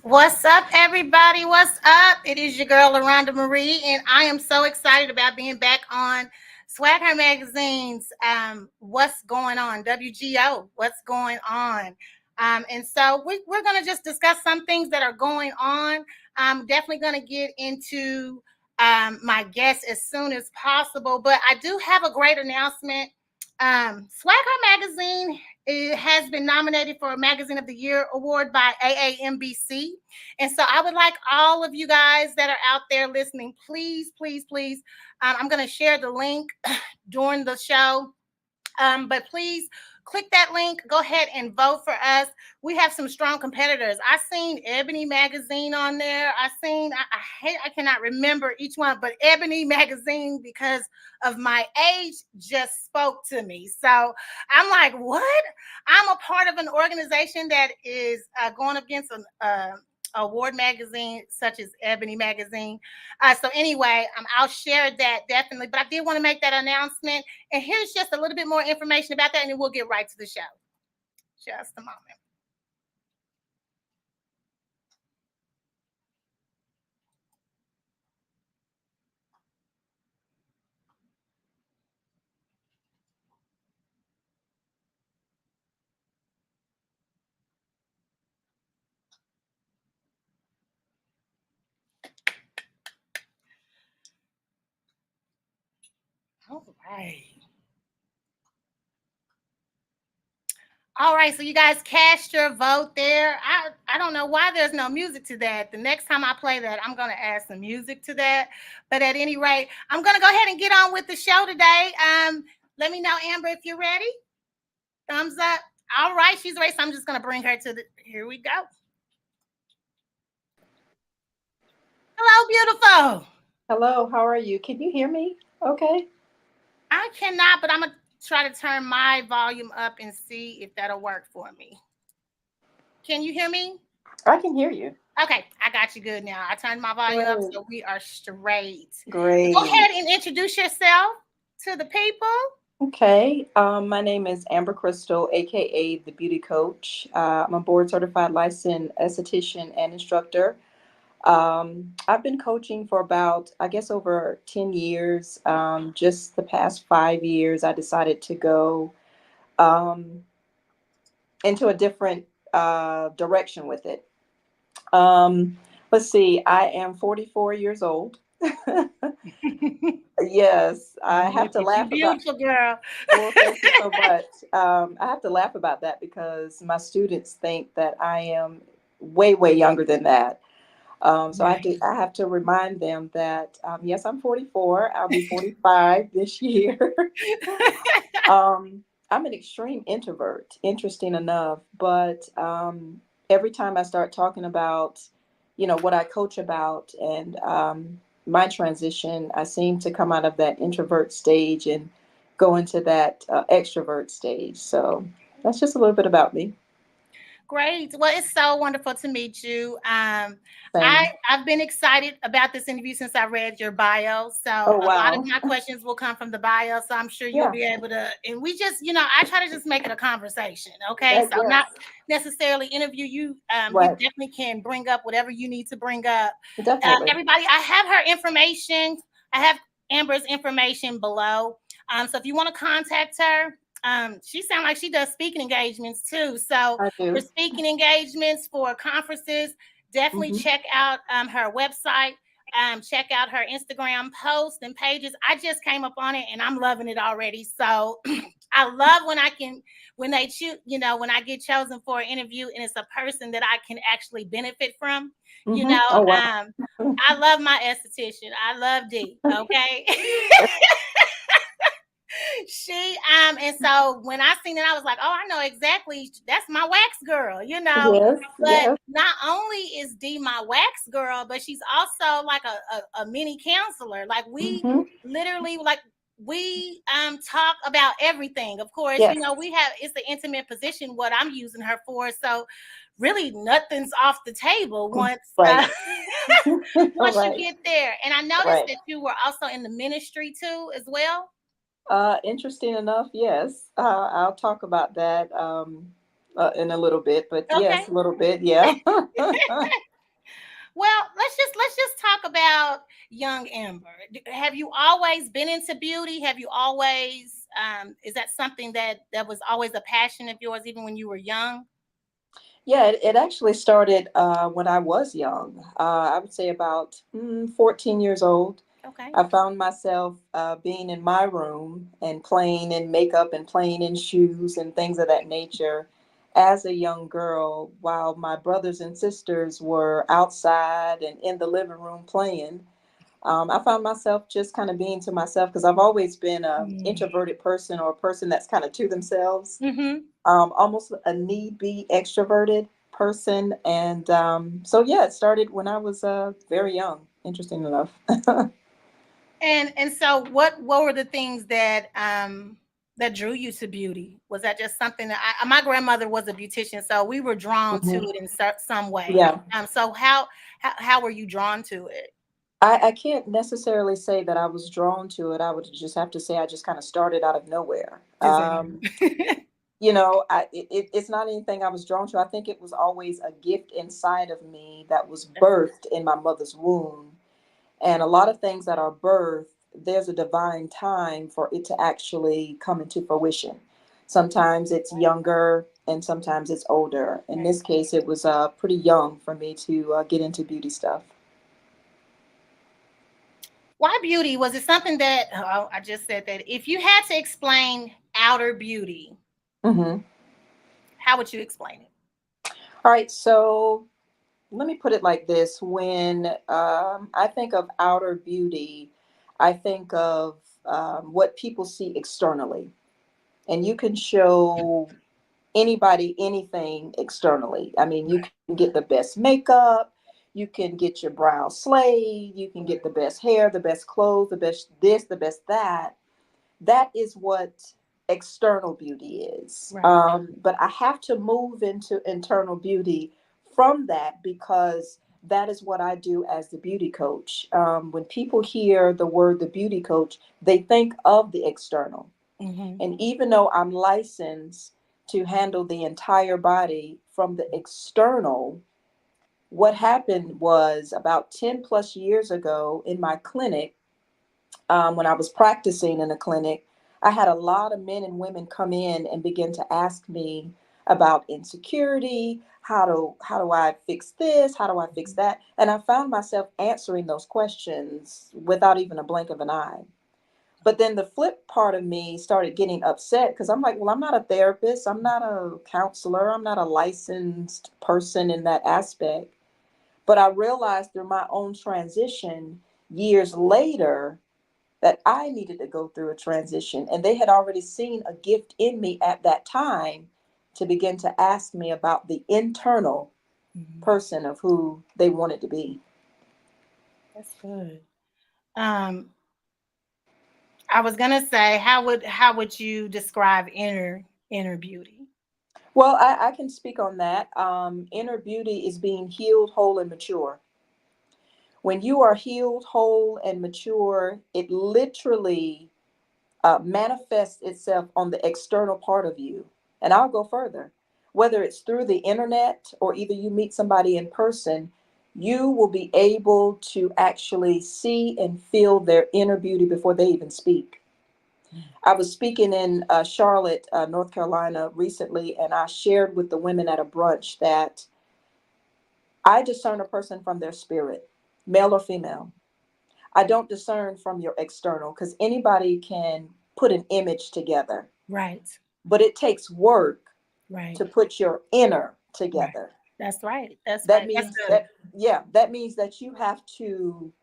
What's up, everybody? What's up? It is your girl, LaRhonda Marie, and I am so excited about being back on Swag Her Magazine's What's Going On, WGO, What's Going On. And so we're going to just discuss some things that are going on. I'm definitely going to get into my guests as soon as possible, but I do have a great announcement. Swag Her Magazine, it has been nominated for a Magazine of the Year award by AAMBC. And so I would like all of you guys that are out there listening, please, please, please. I'm going to share the link during the show. But please click that link. Go ahead and vote for us. We have some strong competitors. I seen Ebony Magazine on there. I cannot remember each one, but Ebony Magazine, because of my age, just spoke to me. So I'm like, what? I'm a part of an organization that is going up against an award magazine such as Ebony Magazine. So anyway, I'll share that definitely. But I did want to make that announcement. And here's just a little bit more information about that, and then we'll get right to the show. Just a moment. All right. All right, so you guys cast your vote there. I don't know why there's no music to that. The next time I play that, I'm going to add some music to that. But at any rate, I'm going to go ahead and get on with the show today. Let me know, Amber, if you're ready. Thumbs up. All right, she's ready. So I'm just going to bring her to the. Here we go. Hello, beautiful. Hello, how are you? Can you hear me? Okay. I cannot, but I'm going to try to turn my volume up and see if that'll work for me. Can you hear me? I can hear you. Okay, I got you good now. I turned my volume up, Great. so we are straight. Go Great. ahead and introduce yourself to the people. Okay. My name is Amber Krystal, aka the Beauty Coach. I'm a board certified licensed esthetician and instructor. I've been coaching for about, I guess, over 10 years. Just the past 5 years, I decided to go um, into a different direction with it. Let's see, I am 44 years old. Yes, I have Look to at you, laugh about. beautiful girl. Well, thank you so much. I have to laugh about that because my students think that I am way, way younger than that. So Right. I have to remind them that yes, I'm 44. I'll be 45 this year. I'm an extreme introvert, interesting enough, but every time I start talking about, what I coach about and my transition, I seem to come out of that introvert stage and go into that extrovert stage. So that's just a little bit about me. Great. Well, it's so wonderful to meet you. Same. I've been excited about this interview since I read your bio. So Oh, a lot of wow. my questions will come from the bio. So I'm sure you'll Yeah. be able to. And we just, I try to just make it a conversation. Okay. So Yes. not necessarily interview you. You Right. definitely can bring up whatever you need to bring up. Definitely. Everybody, I have her information. I have Amber's information below. So if you want to contact her, she sounds like she does speaking engagements too. So I for do. speaking engagements, for conferences, definitely Hmm. check out her website. Check out her Instagram posts and pages. I just came up on it and I'm loving it already. So I love when they choose, when I get chosen for an interview and it's a person that I can actually benefit from. You Hmm. know, Oh, wow. um, I love my esthetician. I love D. Okay. And so when I seen it, I was like, oh, I know exactly. That's my wax girl. Yes. But Yes. not only is D my wax girl, but she's also like a mini counselor. Like we Hmm. literally we talk about everything. Of course, Yes. we have it's an intimate position what I'm using her for. So really nothing's off the table once Right. All once you right. get there. And I noticed Right. that you were also in the ministry too as well. Interesting enough, yes. I'll talk about that in a little bit, but Okay. yes, a little bit, yeah. Well, let's just talk about young Amber. Have you always been into beauty? Have you always is that something that was always a passion of yours, even when you were young? Yeah, it actually started when I was young. I would say about 14 years old. Okay. I found myself being in my room and playing in makeup and playing in shoes and things of that nature as a young girl, while my brothers and sisters were outside and in the living room playing. I found myself just kind of being to myself because I've always been an introverted person or a person that's kind of to themselves, Mm-hmm. almost a need be extroverted person. And so, yeah, it started when I was very young, interesting enough. And so what were the things that drew you to beauty? Was that just something that my grandmother was a beautician, so we were drawn to Mhm. it in some way. Yeah. So how were you drawn to it? I can't necessarily say that I was drawn to it. I would just have to say I just kind of started out of nowhere. Just It's not anything I was drawn to. I think it was always a gift inside of me that was That's birthed in my mother's womb. And a lot of things that are birthed, there's a divine time for it to actually come into fruition. Sometimes it's younger and sometimes it's older. In right. this case, it was pretty young for me to get into beauty stuff. Why beauty? Was it something that I just said that if you had to explain outer beauty, Hmm. how would you explain it? All right, so let me put it like this. When I think of outer beauty, I think of what people see externally. And you can show anybody anything externally. I mean, you Right. can get the best makeup, you can get your brows slayed, you can get the best hair, the best clothes, the best this, the best that. That is what external beauty is. Right. But I have to move into internal beauty from that because that is what I do as the beauty coach. When people hear the word the beauty coach, they think of the external. Mm-hmm. And even though I'm licensed to handle the entire body from the external, what happened was about 10 plus years ago in my clinic, when I was practicing in a clinic, I had a lot of men and women come in and begin to ask me about insecurity. How do I fix this? How do I fix that? And I found myself answering those questions without even a blink of an eye. But then the flip part of me started getting upset because I'm like, well, I'm not a therapist. I'm not a counselor. I'm not a licensed person in that aspect. But I realized through my own transition years later that I needed to go through a transition. And they had already seen a gift in me at that time to begin to ask me about the internal Mm-hmm. person of who they wanted to be. That's good. Um, I was gonna say, how would you describe inner beauty? Well, I can speak on that. Inner beauty is being healed, whole, and mature. When you are healed, whole, and mature, it literally manifests itself on the external part of you. And I'll go further. Whether it's through the internet or either you meet somebody in person, you will be able to actually see and feel their inner beauty before they even speak. I was speaking in Charlotte, North Carolina recently, and I shared with the women at a brunch that I discern a person from their spirit, male or female. I don't discern from your external because anybody can put an image together, Right. but it takes work Right. to put your inner Right. together. That's right. That's That right. That's means good. that, yeah, that means that you have to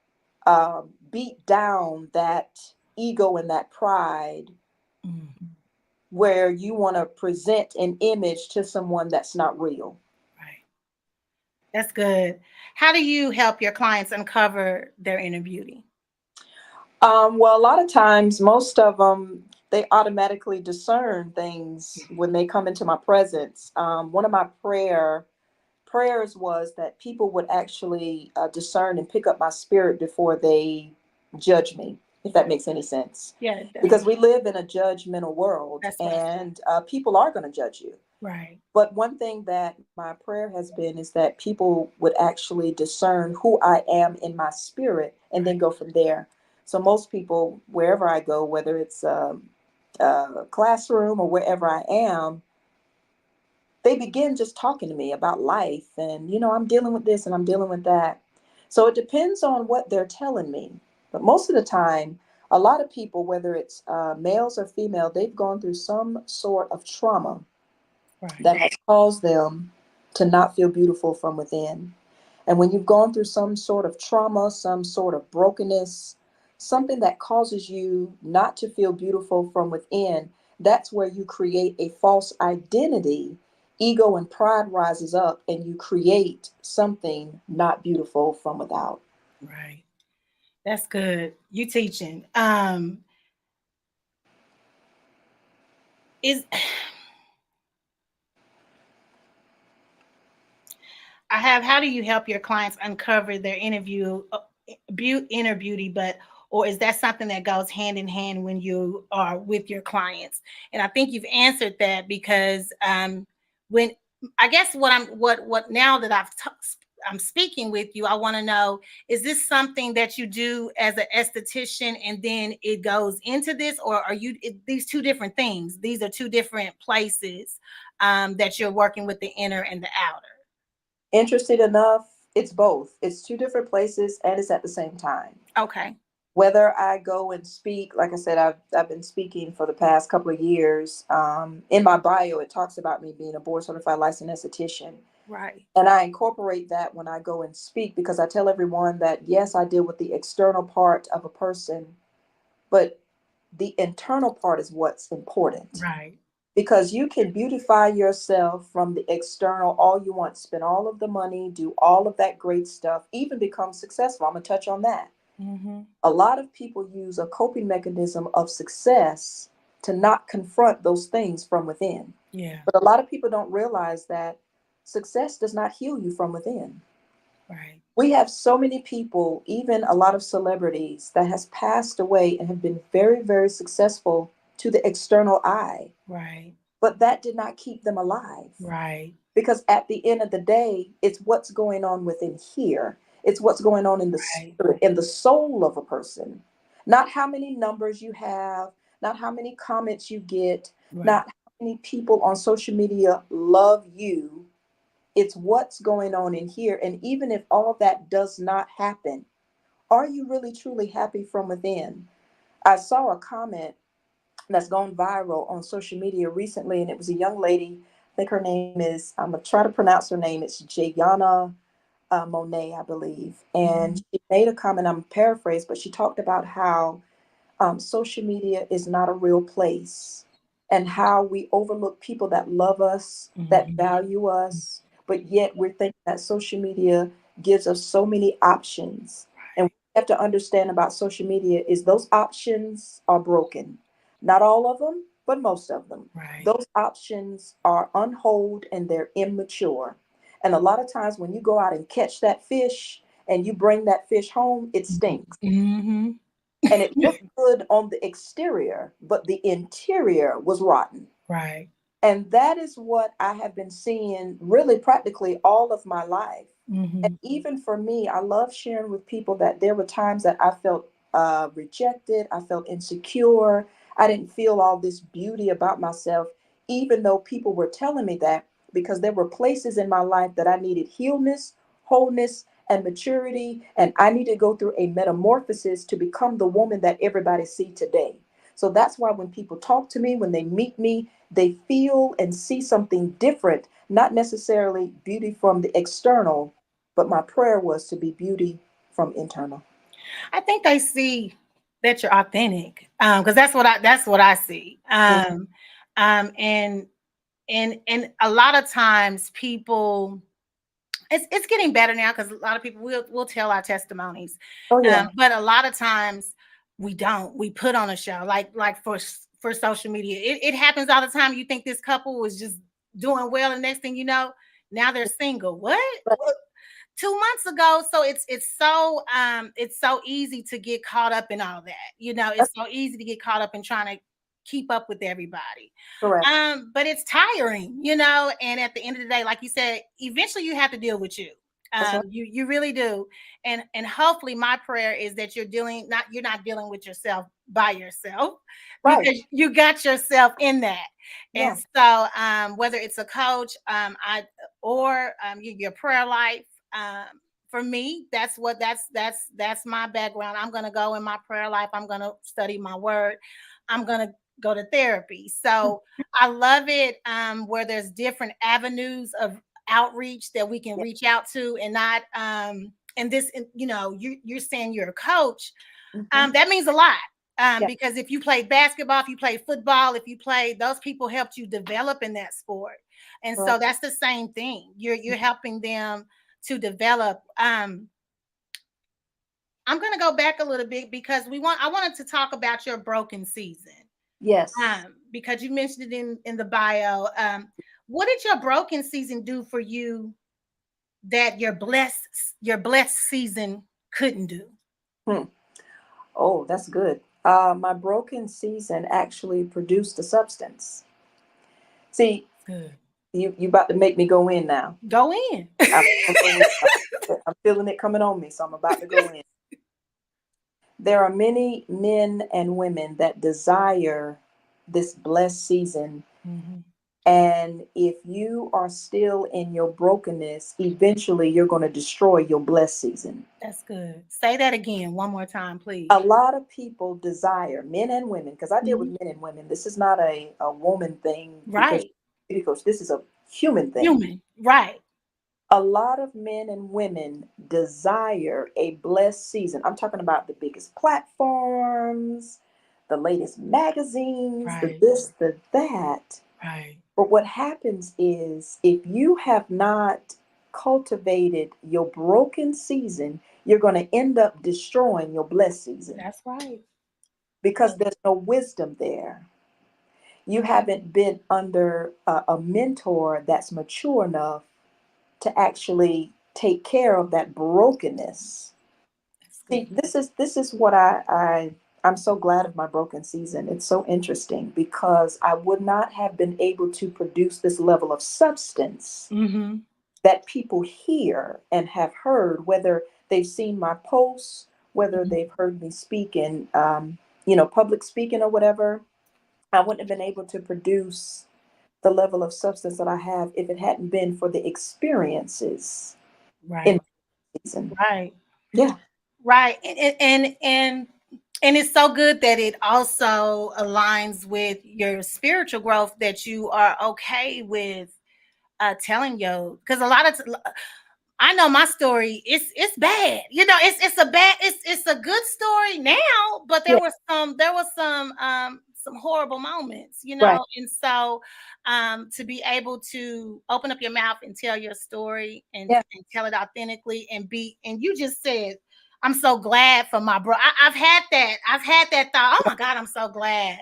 beat down that ego and that pride Mm, where you want to present an image to someone that's not real. right. That's good. How do you help your clients uncover their inner beauty? Well, a lot of times, most of them, they automatically discern things when they come into my presence. One of my prayers was that people would actually discern and pick up my spirit before they judge me, if that makes any sense. Yeah, it does. Because we live in a judgmental world, That's right. and people are going to judge you. Right. But one thing that my prayer has been is that people would actually discern who I am in my spirit and then Right. go from there. So most people, wherever I go, whether it's a classroom or wherever I am, they begin just talking to me about life and, I'm dealing with this and I'm dealing with that. So it depends on what they're telling me. But most of the time, a lot of people, whether it's males or female, they've gone through some sort of trauma Right. that has caused them to not feel beautiful from within. And when you've gone through some sort of trauma, some sort of brokenness, something that causes you not to feel beautiful from within, that's where you create a false identity. Ego and pride rises up and you create something not beautiful from without. Right. That's good. You teaching. Is I have, how do you help your clients uncover their inner beauty, but or is that something that goes hand in hand when you are with your clients? And I think you've answered that because when I guess what now that I'm speaking with you, I want to know, is this something that you do as an esthetician and then it goes into this, or are these two different things? These are two different places that you're working with the inner and the outer. Interested enough, it's both. It's two different places and it's at the same time. Okay. Whether I go and speak, like I said, I've been speaking for the past couple of years. In my bio, it talks about me being a board certified licensed esthetician. Right. And I incorporate that when I go and speak because I tell everyone that, yes, I deal with the external part of a person, but the internal part is what's important. Right. Because you can beautify yourself from the external all you want, spend all of the money, do all of that great stuff, even become successful. I'm going to touch on that. Mm-hmm. A lot of people use a coping mechanism of success to not confront those things from within. Yeah. But a lot of people don't realize that success does not heal you from within. Right. We have so many people, even a lot of celebrities, that has passed away and have been very, very successful to the external eye, Right. but that did not keep them alive. Right. Because at the end of the day, it's what's going on within here. It's what's going on in the Right. spirit, in the soul of a person. Not how many numbers you have, not how many comments you get, Right. not how many people on social media love you. It's what's going on in here. And even if all of that does not happen, are you really truly happy from within? I saw a comment that's gone viral on social media recently, and it was a young lady. I think her name is, I'm gonna try to pronounce her name. It's Jayana Monet, I believe. And Mm-hmm. she made a comment, I'm paraphrased, but she talked about how social media is not a real place and how we overlook people that love us, that Mm-hmm. value us, but yet we're thinking that social media gives us so many options. And what we have to understand about social media is those options are broken. Not all of them, but most of them. Right. Those options are unhold and they're immature. And a lot of times when you go out and catch that fish and you bring that fish home, it stinks Mm-hmm. and it looked good on the exterior, but the interior was rotten. Right. And that is what I have been seeing really practically all of my life. And Mm-hmm. even for me, I love sharing with people that there were times that I felt rejected, I felt insecure, I didn't feel all this beauty about myself, even though people were telling me that, because there were places in my life that I needed healness, wholeness, and maturity, and I need to go through a metamorphosis to become the woman that everybody see today. So that's why when people talk to me, when they meet me, they feel and see something different, not necessarily beauty from the external, but my prayer was to be beauty from internal. I think they see that you're authentic, because that's what I see. And and a lot of times people, it's getting better now because a lot of people will tell our testimonies, Oh yeah. but a lot of times we don't. We put on a show like for social media. It happens all the time. You think this couple was just doing well, and next thing you know, now they're single. What? 2 months ago. So it's so easy to get caught up in all that. It's so easy to get caught up in trying to keep up with everybody. Correct. But it's tiring, you know, and at the end of the day, like you said, eventually you have to deal with you. That's right. You really do. And hopefully my prayer is that you're not dealing with yourself by yourself, Right. because you got yourself in that. And Yeah. so whether it's a coach, or your prayer life, for me, that's my background. I'm gonna go in my prayer life. I'm gonna study my word. I'm gonna go to therapy. So I love it, where there's different avenues of outreach that we can Yeah. reach out to, and not and this, you know, you're saying you're a coach. Hmm. That means a lot. Yeah. Because if you played basketball, if you played football, if you played, those people helped you develop in that sport. And so Correct. that's the same thing. You're helping them to develop. I'm gonna go back a little bit because I wanted to talk about your broken season. Yes. Because you mentioned it in the bio. What did your broken season do for you that your blessed season couldn't do? Hmm. Oh, that's good. My broken season actually produced a substance. See, Good. you about to make me go in now. Go in. I'm going in. I'm feeling it coming on me, so I'm about to go in. There are many men and women that desire this blessed season. Mhm. And if you are still in your brokenness, eventually you're going to destroy your blessed season. That's good. Say that again one more time, A please. lot of people desire, men and women, because I deal with Mhm. men and women. This is not a woman thing Right. because this is a human thing. Human. Right. A lot of men and women desire a blessed season. I'm talking about the biggest platforms, the latest magazines, the Right. this, the that. Right. But what happens is if you have not cultivated your broken season, you're going to end up destroying your blessed season That's right. because there's no wisdom there. You haven't been under a mentor that's mature enough to actually take care of that brokenness. That's See, good. this is what I'm so glad of my broken season. It's so interesting because I would not have been able to produce this level of substance Mm-hmm. that people hear and have heard, whether they've seen my posts, whether they've heard me speak in, public speaking or whatever. I wouldn't have been able to produce the level of substance that I have if it hadn't been for the experiences in Right. the season. Right. Yeah. Right. And it's so good that it also aligns with your spiritual growth, that you are okay with telling yo, because a lot of I know my story. It's bad. You know, it's a good story now, but Yeah. there was some horrible moments, you Right. know. And so to be able to open up your mouth and tell your story, Yeah. and tell it authentically, and you just said, I'm so glad for my bro. I've had that thought. Oh my God, I'm so glad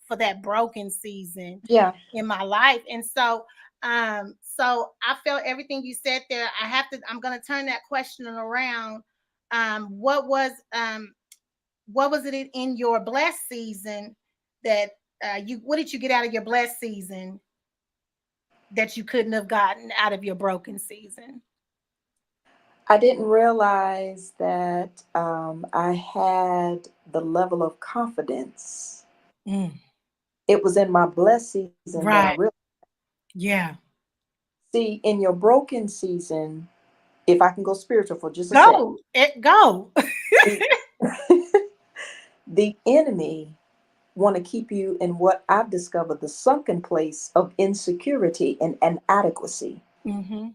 for that broken season Yeah. in my life. And so I felt everything you said there. I'm gonna turn that question around. Um, what was um what was it in your blessed season that what did you get out of your blessed season that you couldn't have gotten out of your broken season? I didn't realize that I had the level of confidence. Mm, It was in my blessed season that I right. really Yeah. see in your broken season. If I can go spiritual for just a sec, Go. the, the enemy want to keep you in what I've discovered the sunken place of insecurity and inadequacy. Hmm.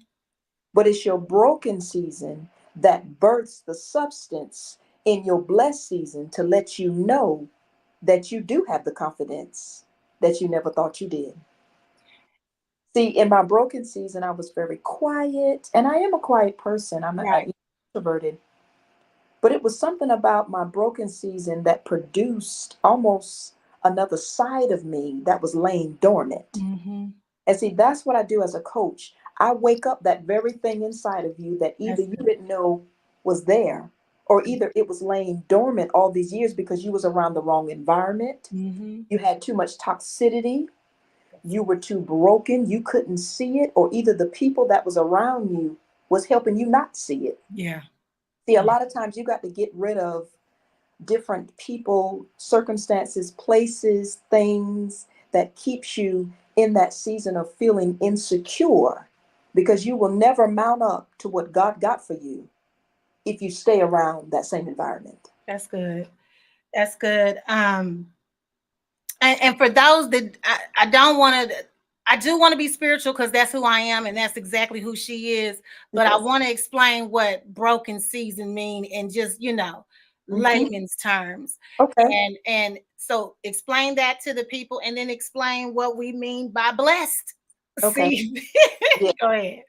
But it's your broken season that births the substance in your blessed season to let you know that you do have the confidence that you never thought you did. See, in my broken season, I was very quiet, and I am a quiet person. Right. I'm introverted, but it was something about my broken season that produced almost another side of me that was laying dormant. Hmm. And see, that's what I do as a coach. I wake up that very thing inside of you that either That's you good. didn't know was there, or either it was laying dormant all these years because you was around the wrong environment, Mm-hmm. you had too much toxicity, you were too broken, you couldn't see it, or either the people that was around you was helping you not see it. Yeah. See, a Yeah. lot of times you got to get rid of different people, circumstances, places, things that keeps you in that season of feeling insecure, because you will never mount up to what God got for you if you stay around that same environment. That's good. That's good. And for those that I don't want to, I do want to be spiritual because that's who I am and that's exactly who she is. But I Yes. want to explain what broken season mean in just, Hmm. layman's terms. Okay. And so explain that to the people and then explain what we mean by blessed. Okay. See, Yeah. go ahead.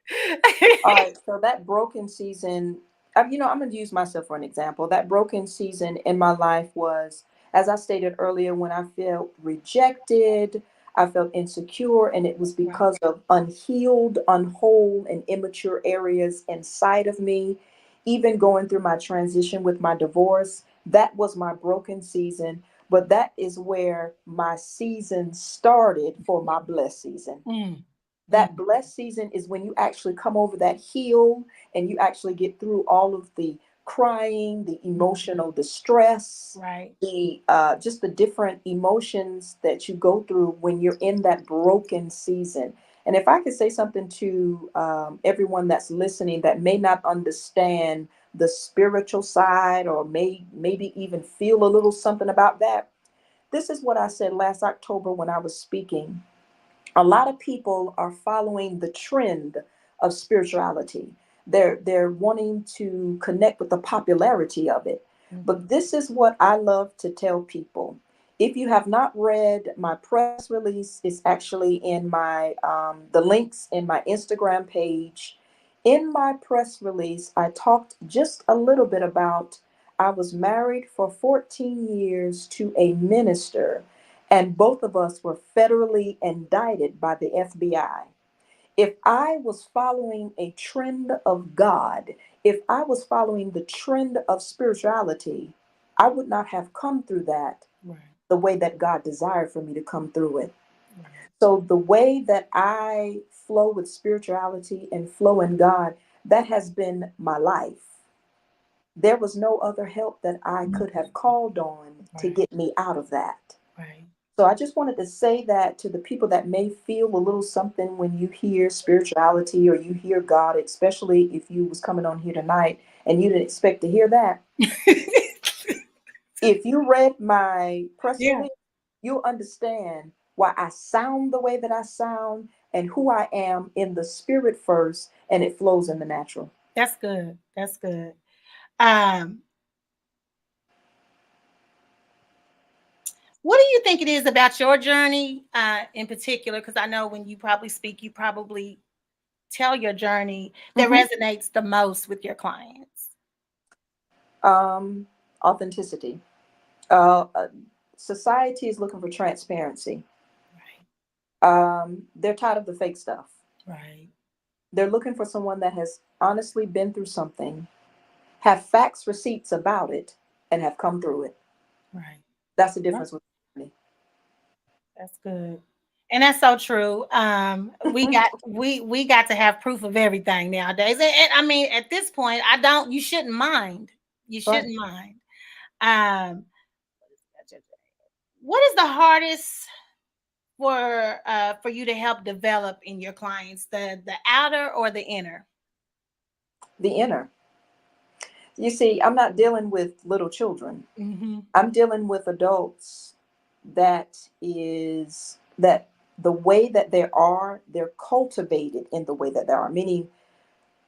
All right. So that broken season, I'm going to use myself for an example. That broken season in my life was, as I stated earlier, when I felt rejected, I felt insecure, and it was Right. because of unhealed, unwhole, and immature areas inside of me. Even going through my transition with my divorce, that was my broken season. But that is where my season started for my blessed season. Mm, mm, That blessed season is when you actually come over that hill and you actually get through all of the crying, the emotional distress, right. the just the different emotions that you go through when you're in that broken season. And if I could say something to everyone that's listening that may not understand the spiritual side, or maybe even feel a little something about that, this is what I said last October when I was speaking. A lot of people are following the trend of spirituality. They're wanting to connect with the popularity of it. Mhm. But this is what I love to tell people. If you have not read my press release, it's actually in my the links in my Instagram page. In my press release, I talked just a little bit about I was married for 14 years to a minister, and both of us were federally indicted by the FBI. If I was following a trend of God, if I was following the trend of spirituality, I would not have come through that Right. the way that God desired for me to come through it. Right. So, the way that I flow with spirituality and flow in God, that has been my life. There was no other help that I Mm, could have called on to right. get me out of that. Right. So I just wanted to say that to the people that may feel a little something when you hear spirituality or you hear God, especially if you was coming on here tonight and you didn't expect to hear that. If you read my press Yeah, release, you'll understand why I sound the way that I sound and who I am in the spirit first, and it flows in the natural. that's good. That's good. Um, what do you think it is about your journey, in particular? Because I know when you probably speak, you probably tell your journey that Hmm. resonates the most with your clients. Um, Authenticity. Uh, uh, Society is looking for transparency. Right. They're tired of the fake stuff. Right. They're looking for someone that has honestly been through something, have facts, receipts about it, and have come through it. Right. That's the Right. difference with me. That's good. And that's so true. We got to have proof of everything nowadays. And I mean, at this point, I don't. You shouldn't mind. You Right. shouldn't mind. Um, what is the hardest for you to help develop in your clients, the outer or the inner? The inner. You see, I'm not dealing with little children. Mm-hmm. I'm dealing with adults that the way that they are, they're cultivated in the way that they are, meaning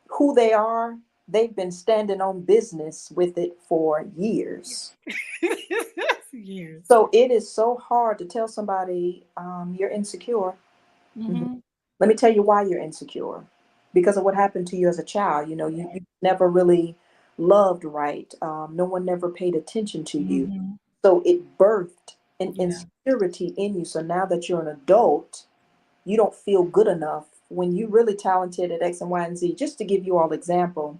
who they are, they've been standing on business with it for years. Years. So it is so hard to tell somebody you're insecure. Mhm. Mm-hmm. Let me tell you why you're insecure. Because of what happened to you as a child. You never really loved right. No one never paid attention to you. Mm-hmm. So it birthed an Yeah. insecurity in you. So now that you're an adult, you don't feel good enough when you're really talented at X and Y and Z. Just to give you all example.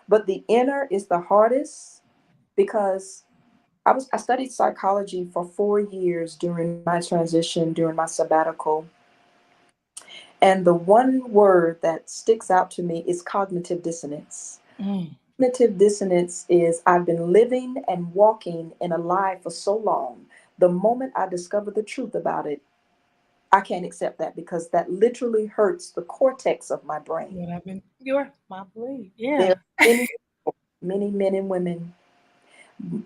But the inner is the hardest because I studied psychology for 4 years during my transition, during my sabbatical. And the one word that sticks out to me is cognitive dissonance. Mm. Cognitive dissonance is I've been living and walking in a lie for so long. The moment I discover the truth about it, I can't accept that because that literally hurts the cortex of my brain. What I've been, you're my belief. There Yeah. are many men and women,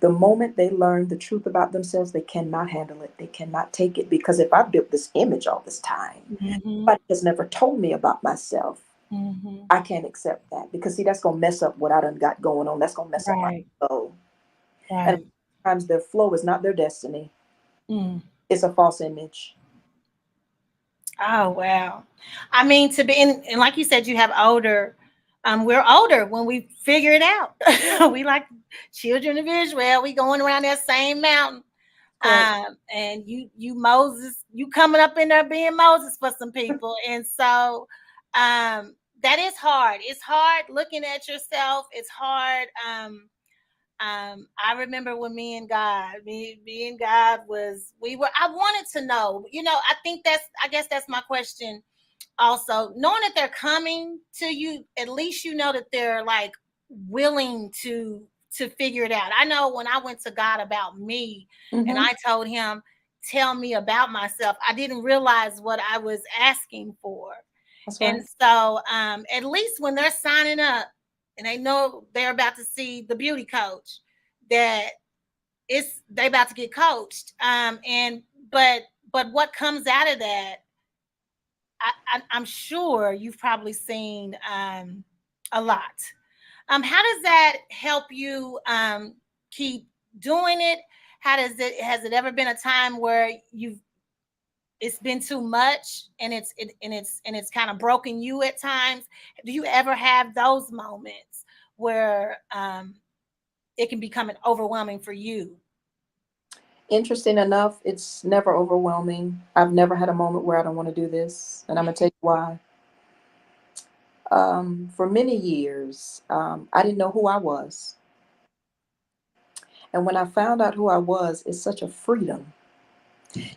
the moment they learn the truth about themselves, they cannot handle it. They cannot take it because if I built this image all this time, Mm-hmm. but has never told me about myself, Mm-hmm. I can't accept that because see, that's gonna mess up what I done got going on. That's gonna mess up my Right. flow. And Right. sometimes their flow is not their destiny. Mm. It's a false image. Oh wow. I mean, to be and like you said, you have older. We're older when we figure it out. We like children of Israel. We going around that same mountain. Correct. And you Moses, you coming up in there being Moses for some people, and so that is hard. It's hard looking at yourself. It's hard. I remember when me and God was we were. I wanted to know. I think I guess that's my question. Also, knowing that they're coming to you, at least you know that they're like willing to figure it out. I know when I went to God about me and Mm-hmm. I told him, tell me about myself, I didn't realize what I was asking for. That's And right. so at least when they're signing up and they know they're about to see the beauty coach, that it's they about to get coached. And but what comes out of that, I'm sure you've probably seen a lot. How does that help you keep doing it? How does it has it ever been a time where you've it's been too much and it's kind of broken you at times? Do you ever have those moments where it can become overwhelming for you? Interesting enough, it's never overwhelming. I've never had a moment where I don't want to do this, and I'm gonna tell you why. For many years, I didn't know who I was. And when I found out who I was, it's such a freedom.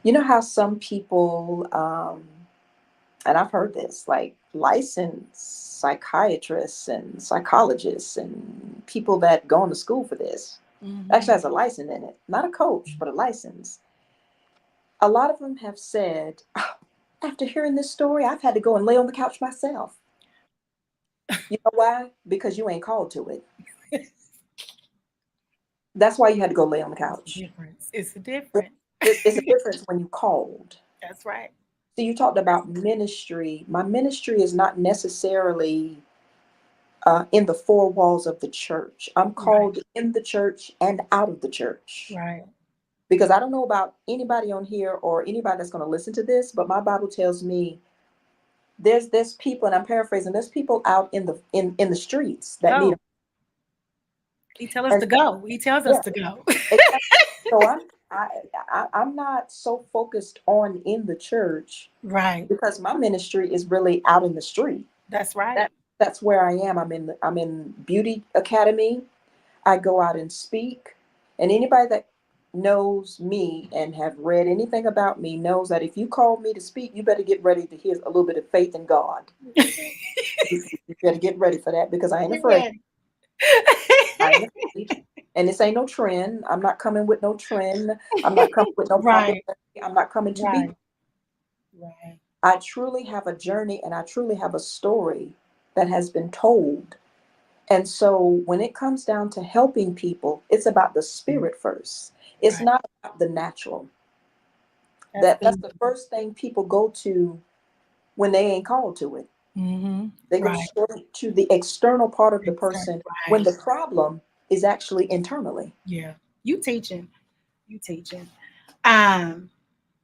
You know how some people, and I've heard this, like licensed psychiatrists and psychologists and people that go to school for this, actually Mm-hmm. has a license in it, not a coach, but a license. A lot of them have said, "Oh, after hearing this story, I've had to go and lay on the couch myself." You know why? Because you ain't called to it. That's why you had to go lay on the It's a couch. difference. It's a difference. It's a difference when you called. That's right. So you talked about ministry. My ministry is not necessarily in the four walls of the church. I'm Right. called in the church and out of the church. Right. Because I don't know about anybody on here or anybody that's going to listen to this, but my Bible tells me there's people, and I'm paraphrasing, there's people out in the streets that need. Go. He tells us And to go. He tells us yeah, to go. exactly. So I, I'm not so focused on in the church Right. because my ministry is really out in the street. That's right. That that's where I am. I'm in beauty academy. I go out and speak. And anybody that knows me and have read anything about me knows that if you call me to speak, you better get ready to hear a little bit of faith in God. You better get ready for that because I ain't Get afraid. ready. I ain't afraid. And this ain't no trend. I'm not coming with no trend. I'm not coming with no Right. popularity. I'm not coming to be. Right. Right. I truly have a journey and I truly have a story that has been told. And so when it comes down to helping people, it's about the spirit first. It's Right. not about the natural. That's That's good. the first thing people go to when they ain't called to it. Mm-hmm. They go Right. straight to the external part of the Exactly. person when Right. the problem is actually internally. Yeah. You teaching. You teaching. Um,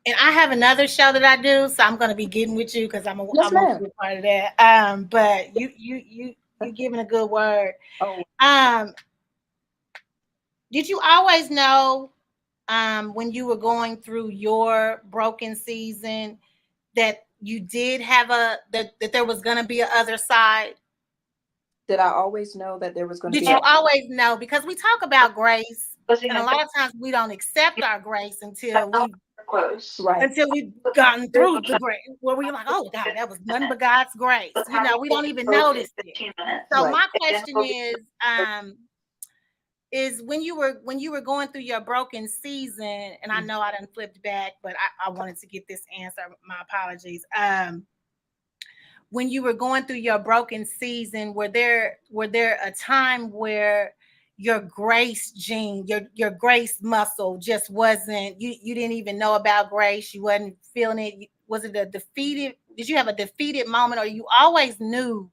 and I have another show that I do, so I'm gonna be getting with you because Yes, I want to ma'am. be a part of that. But you giving a good word. Oh, Um, did you always know when you were going through your broken season that you did have that there was gonna be a other side? Did I always know that there was going to Did be a you always know? Because we talk about grace, and a lot of times we don't accept our grace right? until we've gotten through the grace, where we're like, oh God, that was nothing but God's grace. We don't even notice it. So Right. my question is when you were going through your broken season, and I know I done flipped back, but I wanted to get this answer. My apologies. When you were going through your broken season, were there a time where your grace gene, your grace muscle just wasn't, you didn't even know about grace, you wasn't feeling it? Was it a defeated, did you have a defeated moment, or you always knew,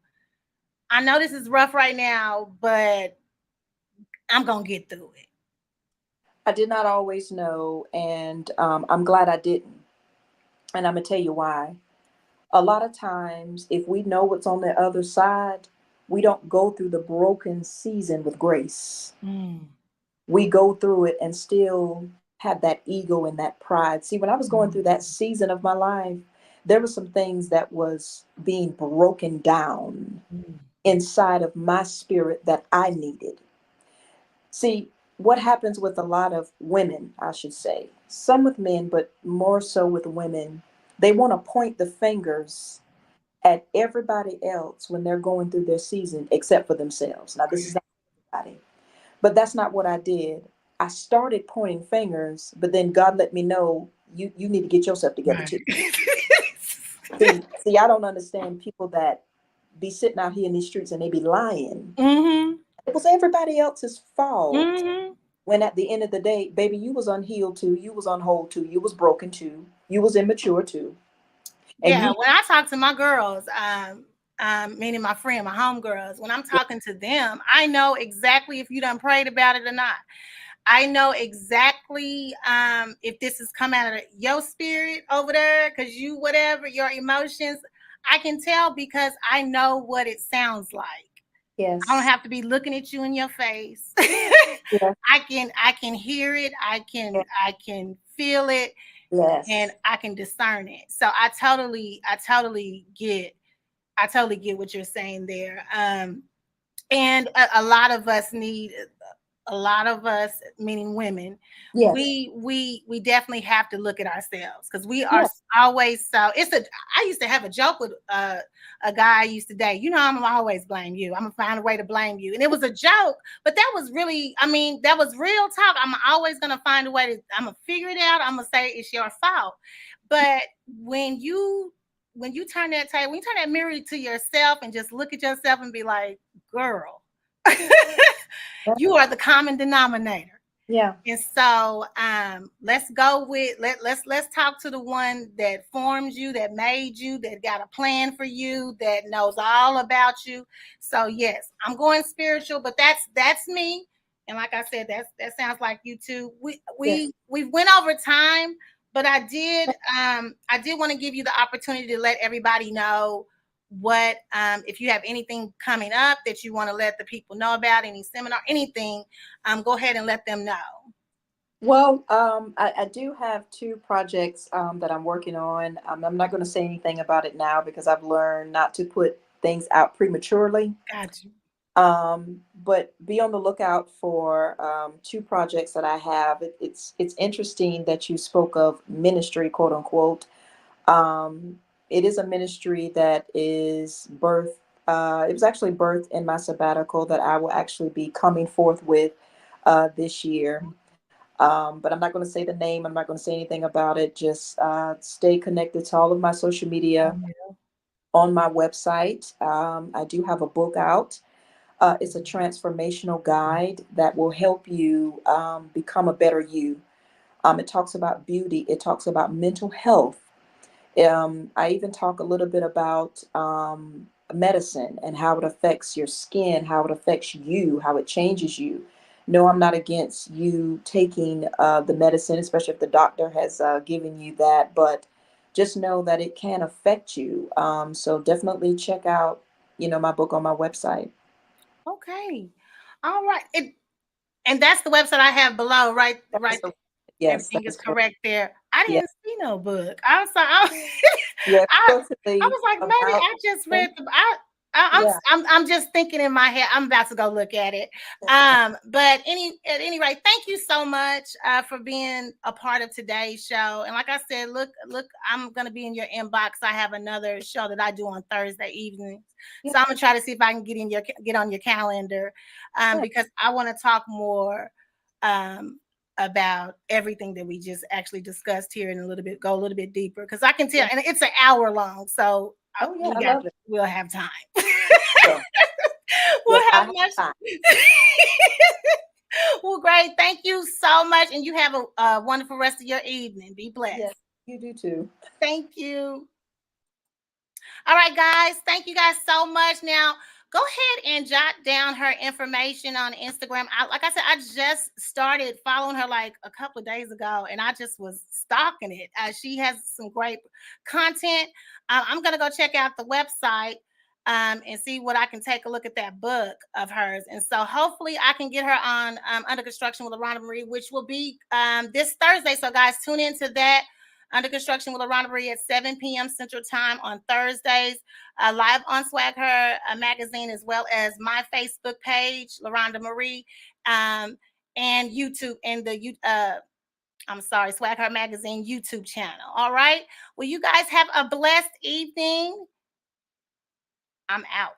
I know this is rough right now, but I'm gonna get through it? I did not always know, and I'm glad I didn't. And I'm gonna tell you why. A lot of times, if we know what's on the other side, we don't go through the broken season with grace. Mm. We go through it and still have that ego and that pride. See, when I was going through that season of my life, there were some things that was being broken down Mm. inside of my spirit that I needed. See, what happens with a lot of women, I should say, some with men, but more so with women, they want to point the fingers at everybody else when they're going through their season except for themselves. Now, this is not everybody, but that's not what I did. I started pointing fingers, but then God let me know you need to get yourself together Right. too. See, I don't understand people that be sitting out here in these streets and they be lying. Mm-hmm. It was everybody else's fault. Mm-hmm. When at the end of the day, baby, you was unhealed too, you was unwhole too, you was broken too, you was immature too, and Yeah, you when I talk to my girls, meaning my friend, my homegirls, when I'm talking to them, I know exactly if you done prayed about it or not. I know exactly if this has come out of your spirit over there, because you, whatever, your emotions, I can tell because I know what it sounds like. I don't yes, have to be looking at you in your face. yes, I can hear it. I can feel it, and yes, I can discern it. So I totally get what you're saying there. And a lot of us need, a lot of us, meaning women, yes, we definitely have to look at ourselves, because we are yes, always, so it's a, I used to have a joke with a guy I used to date. I'm gonna always blame you, I'm gonna find a way to blame you, and it was a joke, but that was really, I mean, that was real talk. I'm always gonna find a way to, I'm gonna figure it out, I'm gonna say it's your fault. But when you turn that table, when you turn that mirror to yourself and just look at yourself and be like, girl, you are the common denominator. yeah, And so let's go with, let's talk to the one that formed you, that made you, that got a plan for you, that knows all about you. So yes, I'm going spiritual, but that's me. And like I said, that sounds like you too. We yes. we we went over time, but I did want to give you the opportunity to let everybody know what, if you have anything coming up that you want to let the people know about, any seminar, anything, go ahead and let them know. Well, I do have two projects that I'm working on. I'm not going to say anything about it now because I've learned not to put things out prematurely. Got you. But be on the lookout for two projects that I have. It's interesting that you spoke of ministry, quote unquote. Um, it is a ministry that is birthed. It was actually birthed in my sabbatical that I will actually be coming forth with this year. But I'm not going to say the name. I'm not going to say anything about it. Just stay connected to all of my social media on my website. I do have a book out. It's a transformational guide that will help you become a better you. It talks about beauty. It talks about mental health. I even talk a little bit about medicine and how it affects your skin, how it affects you, how it changes you. No, I'm not against you taking the medicine, especially if the doctor has given you that, but just know that it can affect you. So definitely check out, my book on my website. Okay. All right. And that's the website I have below, right? That's Right. the, yes, that Everything is is correct. correct there. I Yeah, didn't see no book. I was like, yeah. If I, you go to I the was like, maybe about I just read section, the. Yeah. I'm just thinking in my head. I'm about to go look at it. But at any rate, thank you so much for being a part of today's show. And like I said, look, I'm gonna be in your inbox. I have another show that I do on Thursday evenings, Yeah. so I'm gonna try to see if I can get on your calendar, Yeah. because I want to talk more um about everything that we just actually discussed here and go a little bit deeper, because I can tell, Yeah. and it's an hour long, so Oh yeah, I love it. we'll have time. So, We'll well, I have have much. time. Well, great. Thank you so much. And you have a wonderful rest of your evening. Be Yes, blessed. you do too. Thank you. All right, guys. Thank you guys so much. Now, go ahead and jot down her information on Instagram. Like I said, I just started following her like a couple of days ago, and I just was stalking it. She has some great content. I'm going to go check out the website and see what I can take a look at that book of hers. And so hopefully I can get her on Under Construction with LaRhonda Marie, which will be this Thursday. So, guys, tune into that. Under Construction with LaRhonda Marie at 7 p.m. Central Time on Thursdays, live on Swag Her magazine, as well as my Facebook page, LaRhonda Marie, and YouTube, and Swag Her magazine YouTube channel. All right. Well, you guys have a blessed evening. I'm out.